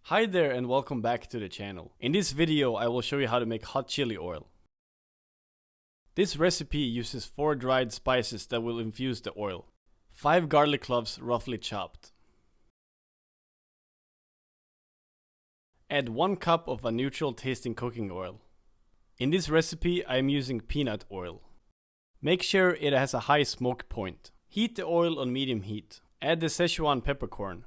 Hi there and welcome back to the channel. In this video I will show you how to make hot chili oil. This recipe uses 4 dried spices that will infuse the oil. 5 garlic cloves roughly chopped. Add 1 cup of a neutral tasting cooking oil. In this recipe I am using peanut oil. Make sure it has a high smoke point. Heat the oil on medium heat. Add the Szechuan peppercorn.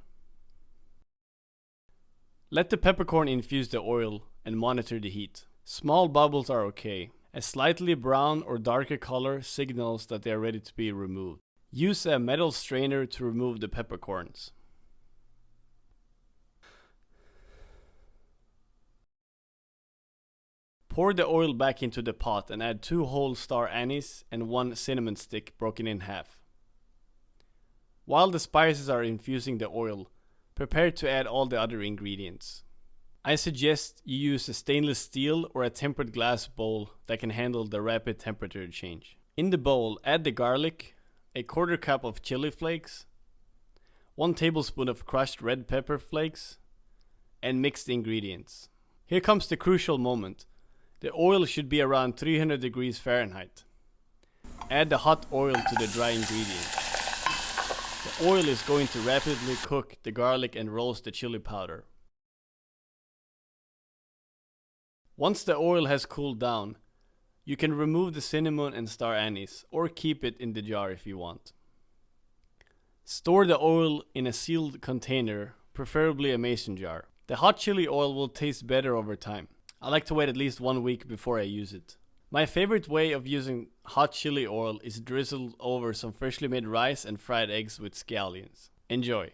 Let the peppercorn infuse the oil and monitor the heat. Small bubbles are okay. A slightly brown or darker color signals that they are ready to be removed. Use a metal strainer to remove the peppercorns. Pour the oil back into the pot and add 2 whole star anise and 1 cinnamon stick broken in half. While the spices are infusing the oil, prepare to add all the other ingredients. I suggest you use a stainless steel or a tempered glass bowl that can handle the rapid temperature change. In the bowl, add the garlic, a 1/4 cup of chili flakes, 1 tablespoon of crushed red pepper flakes, and mix the ingredients. Here comes the crucial moment. The oil should be around 300 degrees Fahrenheit. Add the hot oil to the dry ingredients. The oil is going to rapidly cook the garlic and roast the chili powder. Once the oil has cooled down, you can remove the cinnamon and star anise or keep it in the jar if you want. Store the oil in a sealed container, preferably a mason jar. The hot chili oil will taste better over time. I like to wait at least 1 week before I use it. My favorite way of using hot chili oil is drizzled over some freshly made rice and fried eggs with scallions. Enjoy!